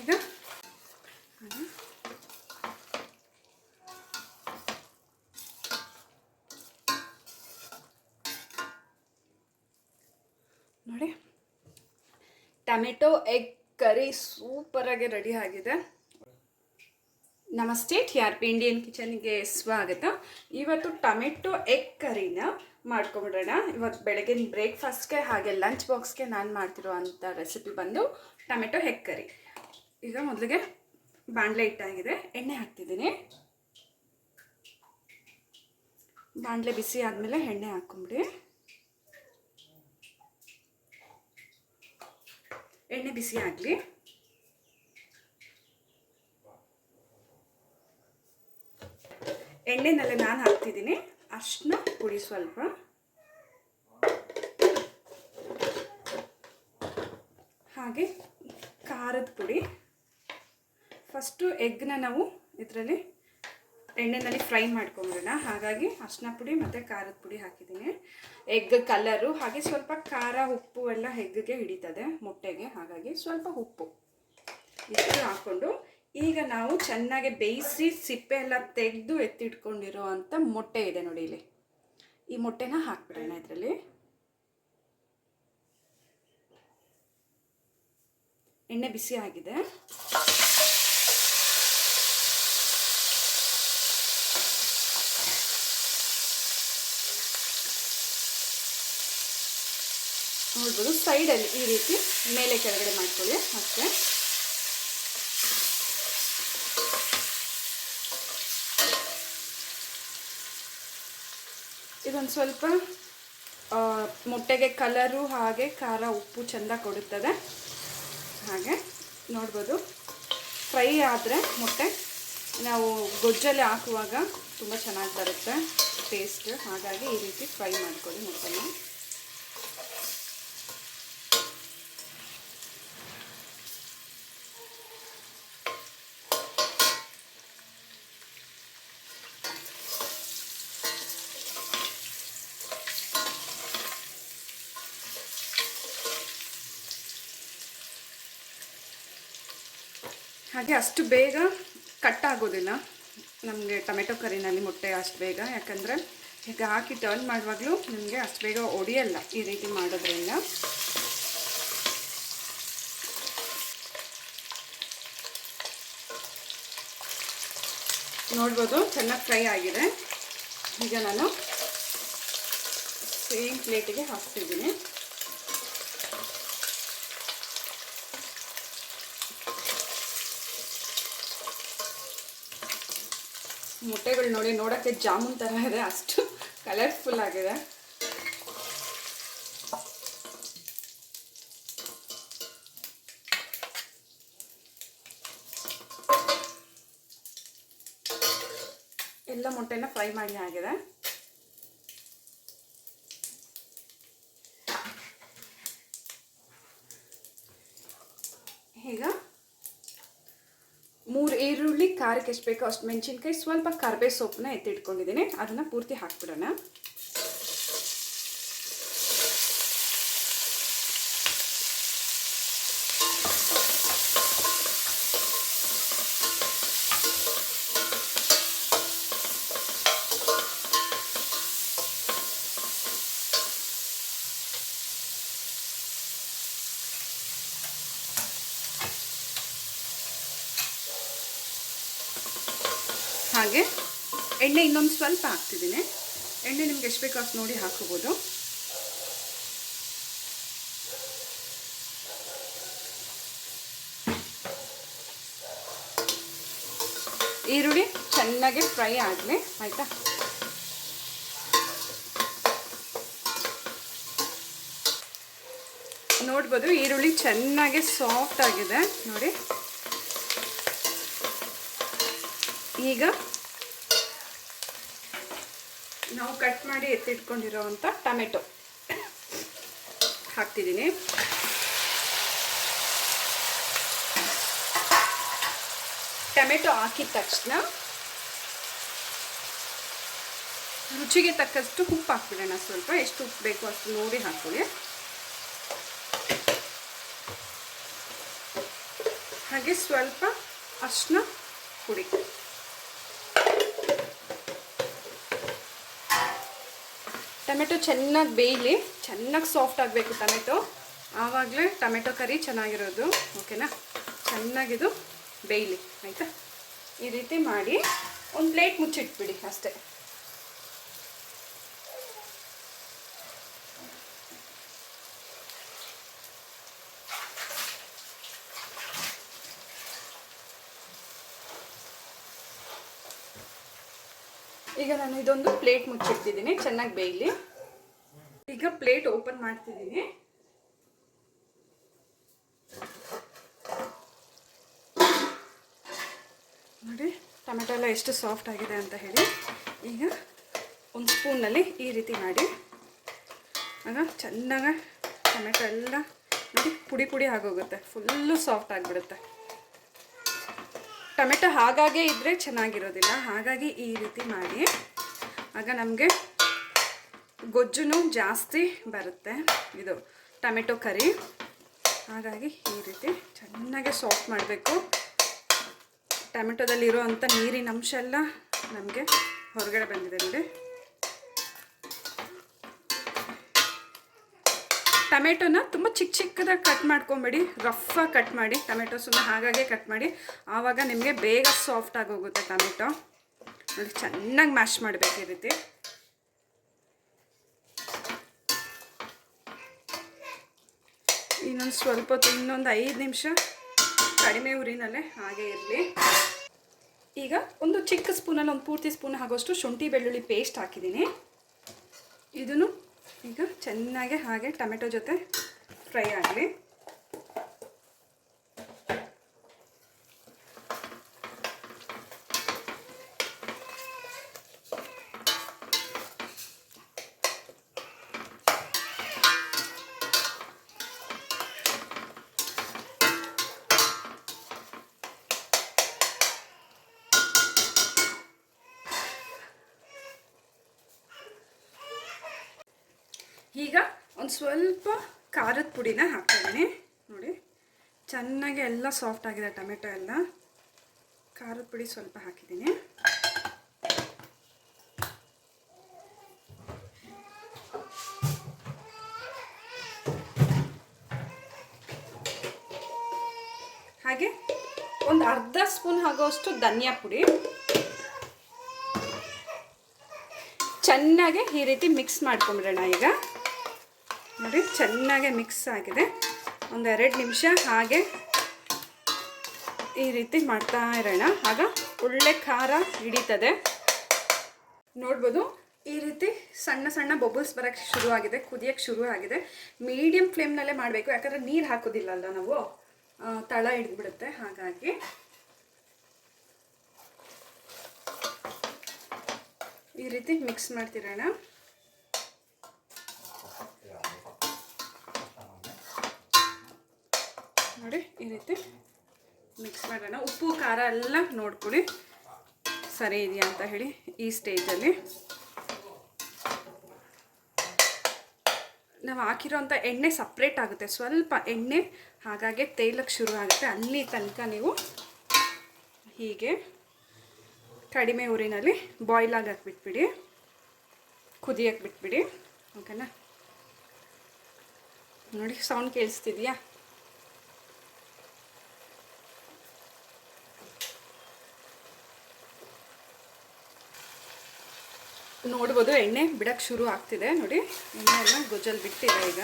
ಈಗ ನೋಡಿ, tomato egg curry ಸೂಪರಾಗಿ ರೆಡಿ ಆಗಿದೆ. ನಮಸ್ತೆ, TRP ಇಂಡಿಯನ್ ಕಿಚನ್ಗೆ ಸ್ವಾಗತ. ಇವತ್ತು ಟೊಮೆಟೊ ಎಗ್ ಕರಿನ ಮಾಡ್ಕೊಂಬಿಡೋಣ. ಇವತ್ತು ಬೆಳಗಿನ ಬ್ರೇಕ್ಫಾಸ್ಟ್ಗೆ ಹಾಗೆ ಲಂಚ್ ಬಾಕ್ಸ್ಗೆ ನಾನು ಮಾಡ್ತಿರೋ ಅಂಥ ರೆಸಿಪಿ ಬಂದು ಟೊಮೆಟೊ ಎಗ್ ಕರಿ. ಈಗ ಮೊದಲಿಗೆ ಬಾಣಲೆ ಇಟ್ಟಾಗಿದೆ, ಎಣ್ಣೆ ಹಾಕ್ತಿದ್ದೀನಿ. ಬಾಣಲೆ ಬಿಸಿ ಆದಮೇಲೆ ಎಣ್ಣೆ ಹಾಕ್ಕೊಂಬಿಡಿ. ಎಣ್ಣೆ ಬಿಸಿ ಆಗಲಿ. ಎಣ್ಣೆನಲ್ಲೇ ನಾನು ಹಾಕ್ತಿದ್ದೀನಿ ಅರಿಶಿನ ಪುಡಿ ಸ್ವಲ್ಪ, ಹಾಗೆ ಖಾರದ ಪುಡಿ. ಫಸ್ಟು ಎಗ್ನ ನಾವು ಇದರಲ್ಲಿ ಎಣ್ಣೆನಲ್ಲಿ ಫ್ರೈ ಮಾಡ್ಕೊಂಬಿಡೋಣ. ಹಾಗಾಗಿ ಅರಿಶಿನ ಪುಡಿ ಮತ್ತು ಖಾರದ ಪುಡಿ ಹಾಕಿದ್ದೀನಿ. ಎಗ್ ಕಲರು ಹಾಗೆ ಸ್ವಲ್ಪ ಖಾರ ಉಪ್ಪು ಎಲ್ಲ ಎಗ್ಗಿಗೆ ಹಿಡಿತದೆ, ಮೊಟ್ಟೆಗೆ. ಹಾಗಾಗಿ ಸ್ವಲ್ಪ ಉಪ್ಪು ಇಷ್ಟು ಹಾಕ್ಕೊಂಡು ಈಗ ನಾವು ಚೆನ್ನಾಗಿ ಬೇಯಿಸಿ ಸಿಪ್ಪೆ ಎಲ್ಲ ತೆಗೆದು ಎತ್ತಿಟ್ಕೊಂಡಿರೋ ಅಂಥ ಮೊಟ್ಟೆ ಇದೆ ನೋಡಿ, ಇಲ್ಲಿ ಈ ಮೊಟ್ಟೆನ ಹಾಕ್ಬಿಡೋಣ ಇದರಲ್ಲಿ. ಎಣ್ಣೆ ಬಿಸಿ ಆಗಿದೆ. ನೋಡ್ಬೋದು, ಸೈಡಲ್ಲಿ ಈ ರೀತಿ ಮೇಲೆ ಕೆಳಗಡೆ ಮಾಡ್ಕೊಳ್ಳಿ ಅಷ್ಟೇ. ಇದೊಂದು ಸ್ವಲ್ಪ ಮೊಟ್ಟೆಗೆ ಕಲರು ಹಾಗೆ ಖಾರ ಉಪ್ಪು ಚೆಂದ ಕೊಡುತ್ತದೆ. ಹಾಗೆ ನೋಡ್ಬೋದು, ಫ್ರೈ ಆದರೆ ಮೊಟ್ಟೆ ನಾವು ಗೊಜ್ಜಲ್ಲಿ ಹಾಕುವಾಗ ತುಂಬ ಚೆನ್ನಾಗಿ ಬರುತ್ತೆ ಟೇಸ್ಟ್. ಹಾಗಾಗಿ ಈ ರೀತಿ ಫ್ರೈ ಮಾಡ್ಕೊಳ್ಳಿ ಮೊಟ್ಟೆನ. ಹಾಗೆ ಅಷ್ಟು ಬೇಗ ಕಟ್ ಆಗೋದಿಲ್ಲ ನಮಗೆ ಟೊಮೆಟೊ ಕರಿನಲ್ಲಿ ಮೊಟ್ಟೆ ಅಷ್ಟು ಬೇಗ, ಯಾಕಂದರೆ ಈಗ ಹಾಕಿ ಟರ್ನ್ ಮಾಡುವಾಗಲೂ ನಿಮಗೆ ಅಷ್ಟು ಬೇಗ ಒಡೆಯಲ್ಲ ಈ ರೀತಿ ಮಾಡೋದ್ರಿಂದ. ನೋಡ್ಬೋದು ಚೆನ್ನಾಗಿ ಫ್ರೈ ಆಗಿದೆ. ಈಗ ನಾನು ಸೇಮ್ ಪ್ಲೇಟಿಗೆ ಹಾಕ್ತಿದ್ದೀನಿ. ಮೊಟ್ಟೆಗಳು ನೋಡಿ, ನೋಡೋಕ್ಕೆ ಜಾಮೂನ್ ಥರ ಇದೆ, ಅಷ್ಟು ಕಲರ್ಫುಲ್ ಆಗಿದೆ. ಎಲ್ಲ ಮೊಟ್ಟೆನ ಫ್ರೈ ಮಾಡಿ ಆಗಿದೆ. ಈಗ 3 ಈರುಳ್ಳಿ, ಖಾರಕ್ಕೆ ಎಷ್ಟು ಬೇಕೋ ಅಷ್ಟು ಮೆಣಸಿನ್ಕಾಯಿ, ಸ್ವಲ್ಪ ಕರಿಬೇವು ಸೊಪ್ಪನ್ನ ಎತ್ತಿಟ್ಕೊಂಡಿದ್ದೀನಿ, ಅದನ್ನು ಪೂರ್ತಿ ಹಾಕ್ಬಿಡೋಣ. ಹಾಗೆ ಎಣ್ಣೆ ಇನ್ನೊಂದು ಸ್ವಲ್ಪ ಹಾಕ್ತಿದ್ದೀನಿ. ಎಣ್ಣೆ ನಿಮ್ಗೆ ಎಷ್ಟು ಬೇಕೋ ಅಷ್ಟು ನೋಡಿ ಹಾಕೋಬೋದು. ಈರುಳ್ಳಿ ಚೆನ್ನಾಗಿ ಫ್ರೈ ಆಗಲಿ, ಆಯಿತಾ. ನೋಡ್ಬೋದು, ಈರುಳ್ಳಿ ಚೆನ್ನಾಗಿ ಸಾಫ್ಟ್ ಆಗಿದೆ ನೋಡಿ. ಈಗ ನಾವು ಕಟ್ ಮಾಡಿ ಎತ್ತಿಟ್ಕೊಂಡಿರೋವಂಥ ಟೊಮೆಟೊ ಹಾಕ್ತಿದ್ದೀನಿ. ಟೊಮೆಟೊ ಹಾಕಿದ ತಕ್ಷಣ ರುಚಿಗೆ ತಕ್ಕಷ್ಟು ಉಪ್ಪು ಹಾಕ್ಬಿಡೋಣ. ಸ್ವಲ್ಪ ಎಷ್ಟು ಉಪ್ಪು ಬೇಕು ಅಷ್ಟು ನೋಡಿ ಹಾಕ್ಕೊಳ್ಳಿ. ಹಾಗೆ ಸ್ವಲ್ಪ ಅರಿಶಿನ ಪುಡಿ. ಟೊಮೆಟೊ ಚೆನ್ನಾಗಿ ಬೇಯಲಿ, ಚೆನ್ನಾಗಿ ಸಾಫ್ಟ್ ಆಗಬೇಕು ಟೊಮೆಟೊ, ಆವಾಗಲೇ ಟೊಮೆಟೊ ಕರಿ ಚೆನ್ನಾಗಿರೋದು. ಓಕೆನಾ? ಚೆನ್ನಾಗಿದು ಬೇಯಲಿ, ಆಯಿತಾ? ಈ ರೀತಿ ಮಾಡಿ ಒಂದು ಪ್ಲೇಟ್ ಮುಚ್ಚಿಟ್ಬಿಡಿ ಅಷ್ಟೇ. ಈಗ ನಾನು ಇದೊಂದು ಪ್ಲೇಟ್ ಮುಚ್ಚಿಡ್ತಿದ್ದೀನಿ, ಚೆನ್ನಾಗಿ ಬೇಯಲಿ. ಈಗ ಪ್ಲೇಟ್ ಓಪನ್ ಮಾಡ್ತಿದ್ದೀನಿ. ನೋಡಿ ಟೊಮೆಟೊ ಎಲ್ಲ ಎಷ್ಟು ಸಾಫ್ಟ್ ಆಗಿದೆ ಅಂತ ಹೇಳಿ. ಈಗ ಒಂದು ಸ್ಪೂನಲ್ಲಿ ಈ ರೀತಿ ಮಾಡಿ, ಆಗ ಚೆನ್ನಾಗಿ ಟೊಮೆಟೊ ಎಲ್ಲ ನೋಡಿ ಪುಡಿ ಪುಡಿ ಆಗೋಗುತ್ತೆ, ಫುಲ್ಲು ಸಾಫ್ಟ್ ಆಗಿಬಿಡುತ್ತೆ. ಟೊಮೆಟೊ ಹಾಗಾಗೆ ಇದ್ದರೆ ಚೆನ್ನಾಗಿರೋದಿಲ್ಲ, ಹಾಗಾಗಿ ಈ ರೀತಿ ಮಾಡಿ. ಆಗ ನಮಗೆ ಗೊಜ್ಜು ಜಾಸ್ತಿ ಬರುತ್ತೆ ಇದು ಟೊಮೆಟೊ ಕರಿ. ಹಾಗಾಗಿ ಈ ರೀತಿ ಚೆನ್ನಾಗಿ ಸಾಫ್ಟ್ ಮಾಡಬೇಕು. ಟೊಮೆಟೊದಲ್ಲಿರೋ ಅಂಥ ನೀರಿನ ಅಂಶ ಎಲ್ಲ ನಮಗೆ ಹೊರಗಡೆ ಬಂದಿದೆ ನೋಡಿ. ಟೊಮೆಟೊನ ತುಂಬ ಚಿಕ್ಕದಾಗಿ ಕಟ್ ಮಾಡ್ಕೊಬೇಡಿ, ರಫಾಗಿ ಕಟ್ ಮಾಡಿ. ಟೊಮೆಟೊ ಸುಮ್ಮನೆ ಹಾಗಾಗೆ ಕಟ್ ಮಾಡಿ, ಆವಾಗ ನಿಮಗೆ ಬೇಗ ಸಾಫ್ಟ್ ಆಗೋಗುತ್ತೆ ಟೊಮೆಟೊ. ನೋಡಿ ಚೆನ್ನಾಗಿ ಮ್ಯಾಶ್ ಮಾಡಬೇಕು ಈ ರೀತಿ. ಇನ್ನೊಂದು ಸ್ವಲ್ಪ ಹೊತ್ತು, ಇನ್ನೊಂದು 5 ನಿಮಿಷ ಕಡಿಮೆ ಉರಿನಲ್ಲೇ ಹಾಗೆ ಇರಲಿ. ಈಗ ಒಂದು ಚಿಕ್ಕ ಸ್ಪೂನಲ್ಲಿ ಒಂದು ಪೂರ್ತಿ ಸ್ಪೂನ್ ಆಗೋಷ್ಟು ಶುಂಠಿ ಬೆಳ್ಳುಳ್ಳಿ ಪೇಸ್ಟ್ ಹಾಕಿದ್ದೀನಿ. ಇದನ್ನು ಈಗ ಚೆನ್ನಾಗಿ ಹಾಗೆ ಟೊಮೆಟೊ ಜೊತೆ ಫ್ರೈ ಆಗಲಿ. ಈಗ ಒಂದು ಸ್ವಲ್ಪ ಖಾರದ ಪುಡಿನ ಹಾಕ್ತಾಯಿದ್ದೀನಿ ನೋಡಿ. ಚೆನ್ನಾಗಿ ಎಲ್ಲ ಸಾಫ್ಟ್ ಆಗಿದೆ ಟೊಮೆಟೊ ಎಲ್ಲ. ಖಾರದ ಪುಡಿ ಸ್ವಲ್ಪ ಹಾಕಿದ್ದೀನಿ. ಹಾಗೆ ಒಂದು ಅರ್ಧ ಸ್ಪೂನ್ ಆಗೋಷ್ಟು ಧನಿಯಾ ಪುಡಿ. ಚೆನ್ನಾಗಿ ಈ ರೀತಿ ಮಿಕ್ಸ್ ಮಾಡ್ಕೊಂಬಿಡೋಣ. ಈಗ ನೋಡಿ ಚೆನ್ನಾಗಿ ಮಿಕ್ಸ್ ಆಗಿದೆ. ಒಂದು 2 ನಿಮಿಷ ಹಾಗೆ ಈ ರೀತಿ ಮಾಡ್ತಾ ಇರೋಣ, ಆಗ ಒಳ್ಳೆ ಖಾರ ಹಿಡಿತದೆ. ನೋಡ್ಬೋದು ಈ ರೀತಿ ಸಣ್ಣ ಸಣ್ಣ ಬಬಲ್ಸ್ ಬರೋಕ್ಕೆ ಶುರುವಾಗಿದೆ, ಕುದಿಯೋಕ್ಕೆ ಶುರು ಆಗಿದೆ. ಮೀಡಿಯಮ್ ಫ್ಲೇಮ್ನಲ್ಲೇ ಮಾಡಬೇಕು, ಯಾಕಂದರೆ ನೀರು ಹಾಕೋದಿಲ್ಲಲ್ಲ ನಾವು, ತಳ ಹಿಡಿದ್ಬಿಡುತ್ತೆ. ಹಾಗಾಗಿ ಈ ರೀತಿ ಮಿಕ್ಸ್ ಮಾಡ್ತಿರೋಣ. ನೋಡಿ ಈ ರೀತಿ ಮಿಕ್ಸ್ ಮಾಡೋಣ. ಉಪ್ಪು ಖಾರ ಎಲ್ಲ ನೋಡ್ಕೊಳ್ಳಿ ಸರಿ ಇದೆಯಾ ಅಂತ ಹೇಳಿ. ಈ ಸ್ಟೇಜಲ್ಲಿ ನಾವು ಹಾಕಿರೋಂಥ ಎಣ್ಣೆ ಸಪ್ರೇಟ್ ಆಗುತ್ತೆ, ಸ್ವಲ್ಪ ಎಣ್ಣೆ ಹಾಗಾಗಿ ತೇಲಕ್ಕೆ ಶುರು ಆಗುತ್ತೆ. ಅಲ್ಲಿ ತನಕ ನೀವು ಹೀಗೆ ಕಡಿಮೆ ಉರಿನಲ್ಲಿ ಬಾಯ್ಲ್ ಆಗಕ್ಕೆ ಬಿಟ್ಬಿಡಿ, ಕುದಿಯಕ್ಕೆ ಬಿಟ್ಬಿಡಿ. ಓಕೆನಾ? ನೋಡಿ ಸೌಂಡ್ ಕೇಳಿಸ್ತಿದೆಯಾ? ನೋಡ್ಬೋದು ಎಣ್ಣೆ ಬಿಡಕ್ಕೆ ಶುರು ಆಗ್ತಿದೆ ನೋಡಿ. ಎಣ್ಣೆ ಎಲ್ಲ ಗೊಜ್ಜಲ್ಲಿ ಬಿಟ್ಟಿದೆ. ಈಗ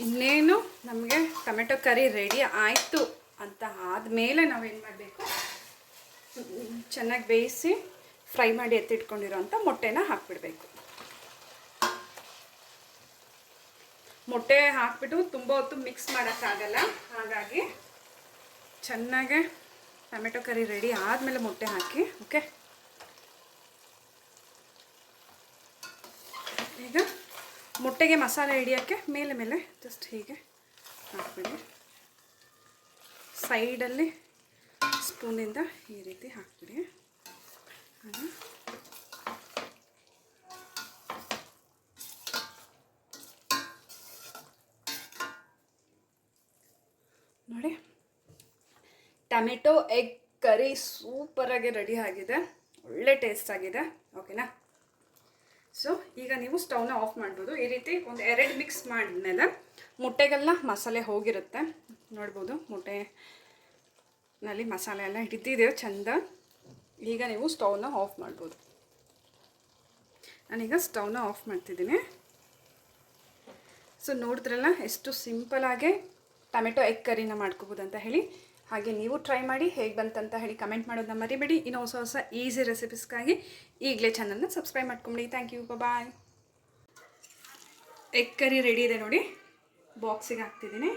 ಇನ್ನೇನು ನಮಗೆ ಟೊಮೆಟೊ ಕರಿ ರೆಡಿ ಆಯಿತು ಅಂತ ಆದಮೇಲೆ ನಾವೇನು ಮಾಡಬೇಕು, ಚೆನ್ನಾಗಿ ಬೇಯಿಸಿ ಫ್ರೈ ಮಾಡಿ ಎತ್ತಿಟ್ಕೊಂಡಿರೋ ಅಂಥ ಮೊಟ್ಟೆನ ಹಾಕ್ಬಿಡಬೇಕು. ಮೊಟ್ಟೆ ಹಾಕ್ಬಿಟ್ಟು ತುಂಬ ಹೊತ್ತು ಮಿಕ್ಸ್ ಮಾಡೋಕ್ಕಾಗಲ್ಲ, ಹಾಗಾಗಿ ಚೆನ್ನಾಗೆ ಟೊಮೆಟೊ ಕರಿ ರೆಡಿ ಆದಮೇಲೆ ಮೊಟ್ಟೆ ಹಾಕಿ. ಓಕೆ, ಈಗ ಮೊಟ್ಟೆಗೆ ಮಸಾಲೆ ಹಿಡಿಯೋಕ್ಕೆ ಮೇಲೆ ಮೇಲೆ ಜಸ್ಟ್ ಹೀಗೆ ಹಾಕ್ಬಿಡಿ. ಸೈಡಲ್ಲಿ ಸ್ಪೂನಿಂದ ಈ ರೀತಿ ಹಾಕ್ಬಿಡಿ. ಟೊಮೆಟೊ ಎಗ್ ಕರಿ ಸೂಪರಾಗಿ ರೆಡಿ ಆಗಿದೆ, ಒಳ್ಳೆ ಟೇಸ್ಟ್ ಆಗಿದೆ. ಓಕೆನಾ? ಸೊ ಈಗ ನೀವು ಸ್ಟವ್ನ ಆಫ್ ಮಾಡ್ಬೋದು. ಈ ರೀತಿ ಒಂದು 2 ಮಿಕ್ಸ್ ಮಾಡಿದ್ಮೇಲೆ ಮುಟ್ಟೆಗೆಲ್ಲ ಮಸಾಲೆ ಹೋಗಿರುತ್ತೆ, ನೋಡ್ಬೋದು ಮುಟ್ಟೆನಲ್ಲಿ ಮಸಾಲೆ ಎಲ್ಲ ಹಿಡಿದಿದೆ ಚೆಂದ. ಈಗ ನೀವು ಸ್ಟವ್ನ ಆಫ್ ಮಾಡ್ಬೋದು. ನಾನೀಗ ಸ್ಟವ್ನ ಆಫ್ ಮಾಡ್ತಿದ್ದೀನಿ. ಸೊ ನೋಡಿದ್ರಲ್ಲ ಎಷ್ಟು ಸಿಂಪಲಾಗೆ ಟೊಮೆಟೊ ಎಗ್ ಕರಿನ ಮಾಡ್ಕೋಬೋದು ಅಂತ ಹೇಳಿ. ಹಾಗೆ ನೀವು ಟ್ರೈ ಮಾಡಿ, ಹೇಗೆ ಬಂತಂತ ಹೇಳಿ ಕಮೆಂಟ್ ಮಾಡೋದನ್ನ ಮರಿಬೇಡಿ. ಇನ್ನೂ ಹೊಸ ಈಸಿ ರೆಸಿಪೀಸ್ಗಾಗಿ ಈಗಲೇ ಚಾನಲ್ನ ಸಬ್ಸ್ಕ್ರೈಬ್ ಮಾಡ್ಕೊಂಬಿಡಿ. Thank you, bye. Egg curry ready ಇದೆ ನೋಡಿ, ಬಾಕ್ಸಿಗೆ ಹಾಕ್ತಿದ್ದೀನಿ.